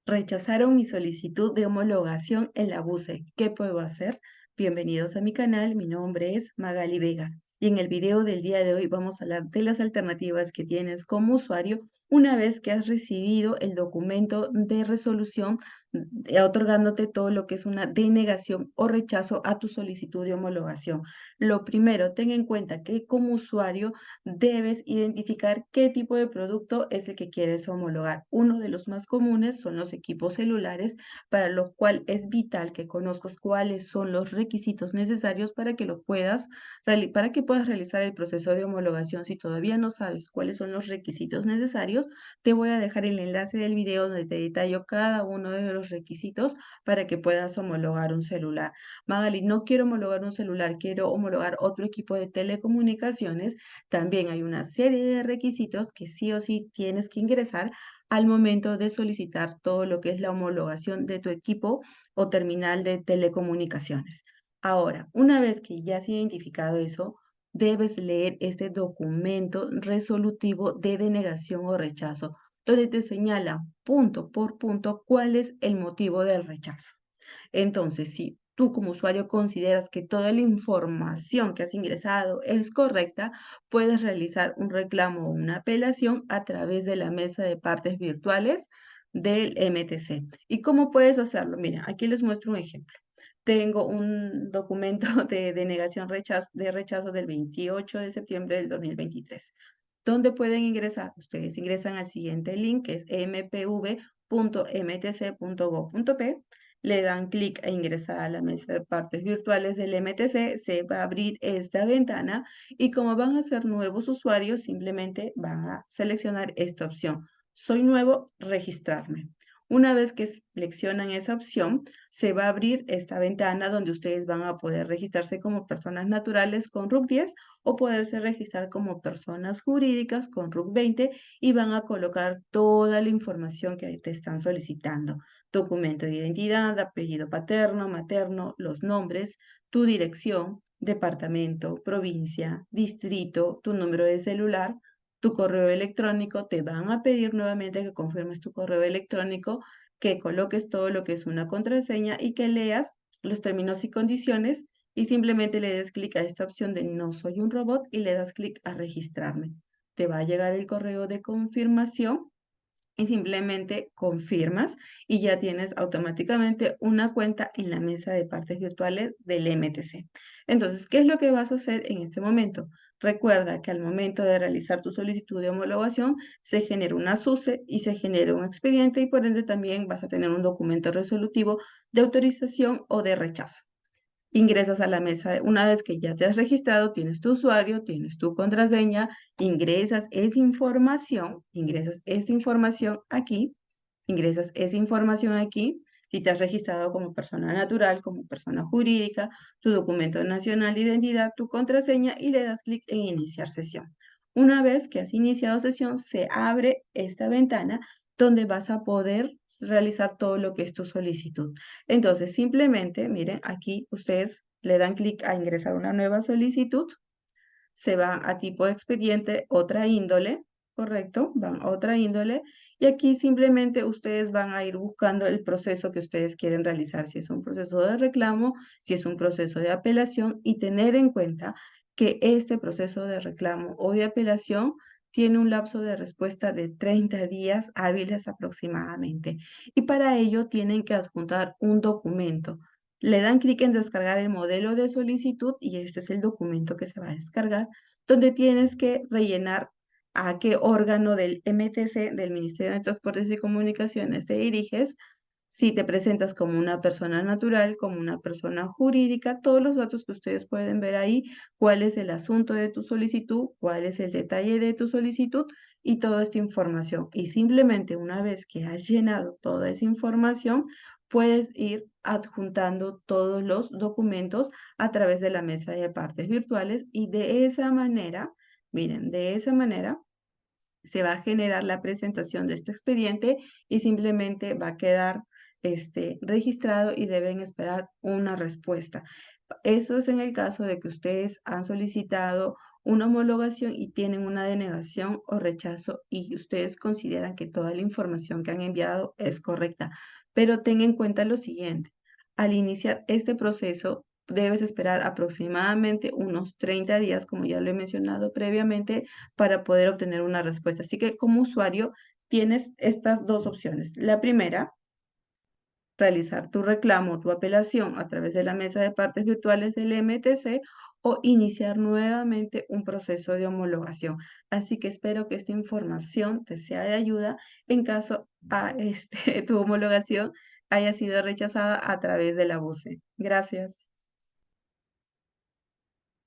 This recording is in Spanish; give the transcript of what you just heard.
Rechazaron mi solicitud de homologación en la BUCE. ¿Qué puedo hacer? Bienvenidos a mi canal, mi nombre es Magali Vega y en el video del día de hoy vamos a hablar de las alternativas que tienes como usuario una vez que has recibido el documento de resolución otorgándote todo lo que es una denegación o rechazo a tu solicitud de homologación. Lo primero, ten en cuenta que como usuario debes identificar qué tipo de producto es el que quieres homologar. Uno de los más comunes son los equipos celulares, para lo cual es vital que conozcas cuáles son los requisitos necesarios para que puedas realizar el proceso de homologación. Si todavía no sabes cuáles son los requisitos necesarios, te voy a dejar el enlace del video donde te detallo cada uno de los requisitos para que puedas homologar un celular. Magali, no quiero homologar un celular, quiero homologar otro equipo de telecomunicaciones. También hay una serie de requisitos que sí o sí tienes que ingresar al momento de solicitar todo lo que es la homologación de tu equipo o terminal de telecomunicaciones. Ahora, una vez que ya has identificado eso, debes leer este documento resolutivo de denegación o rechazo, donde te señala punto por punto cuál es el motivo del rechazo. Entonces, si tú como usuario consideras que toda la información que has ingresado es correcta, puedes realizar un reclamo o una apelación a través de la mesa de partes virtuales del MTC. ¿Y cómo puedes hacerlo? Mira, aquí les muestro un ejemplo. Tengo un documento de denegación de rechazo del 28 de septiembre del 2023. ¿Dónde pueden ingresar? Ustedes ingresan al siguiente link que es mpv.mtc.gov.p, le dan clic a ingresar a la mesa de partes virtuales del MTC, se va a abrir esta ventana y como van a ser nuevos usuarios, simplemente van a seleccionar esta opción. Soy nuevo, registrarme. Una vez que seleccionan esa opción, se va a abrir esta ventana donde ustedes van a poder registrarse como personas naturales con RUC 10 o poderse registrar como personas jurídicas con RUC 20 y van a colocar toda la información que te están solicitando. Documento de identidad, apellido paterno, materno, los nombres, tu dirección, departamento, provincia, distrito, tu número de celular, tu correo electrónico. Te van a pedir nuevamente que confirmes tu correo electrónico, que coloques todo lo que es una contraseña y que leas los términos y condiciones y simplemente le des clic a esta opción de no soy un robot y le das clic a registrarme. Te va a llegar el correo de confirmación y simplemente confirmas y ya tienes automáticamente una cuenta en la mesa de partes virtuales del MTC. Entonces, ¿qué es lo que vas a hacer en este momento? Recuerda que al momento de realizar tu solicitud de homologación se genera una SUSE y se genera un expediente y por ende también vas a tener un documento resolutivo de autorización o de rechazo. Ingresas a la mesa, una vez que ya te has registrado, tienes tu usuario, tienes tu contraseña, ingresas esa información aquí, ingresas esa información aquí, si te has registrado como persona natural, como persona jurídica, tu documento nacional de identidad, tu contraseña y le das clic en iniciar sesión. Una vez que has iniciado sesión, se abre esta ventana donde vas a poder realizar todo lo que es tu solicitud. Entonces, simplemente, miren, aquí ustedes le dan clic a ingresar una nueva solicitud, se van a tipo de expediente, otra índole, ¿correcto? Van a otra índole y aquí simplemente ustedes van a ir buscando el proceso que ustedes quieren realizar, si es un proceso de reclamo, si es un proceso de apelación y tener en cuenta que este proceso de reclamo o de apelación tiene un lapso de respuesta de 30 días hábiles aproximadamente. Y para ello tienen que adjuntar un documento. Le dan clic en descargar el modelo de solicitud y este es el documento que se va a descargar, donde tienes que rellenar a qué órgano del MTC, del Ministerio de Transportes y Comunicaciones, te diriges, si te presentas como una persona natural, como una persona jurídica, todos los datos que ustedes pueden ver ahí, cuál es el asunto de tu solicitud, cuál es el detalle de tu solicitud y toda esta información. Y simplemente una vez que has llenado toda esa información, puedes ir adjuntando todos los documentos a través de la mesa de partes virtuales y de esa manera, miren, de esa manera se va a generar la presentación de este expediente y simplemente va a quedar registrado y deben esperar una respuesta. Eso es en el caso de que ustedes han solicitado una homologación y tienen una denegación o rechazo y ustedes consideran que toda la información que han enviado es correcta. Pero ten en cuenta lo siguiente, al iniciar este proceso debes esperar aproximadamente unos 30 días, como ya lo he mencionado previamente, para poder obtener una respuesta. Así que como usuario tienes estas dos opciones. La primera, realizar tu reclamo, tu apelación a través de la mesa de partes virtuales del MTC o iniciar nuevamente un proceso de homologación. Así que espero que esta información te sea de ayuda en caso tu homologación haya sido rechazada a través de la BUCE. Gracias.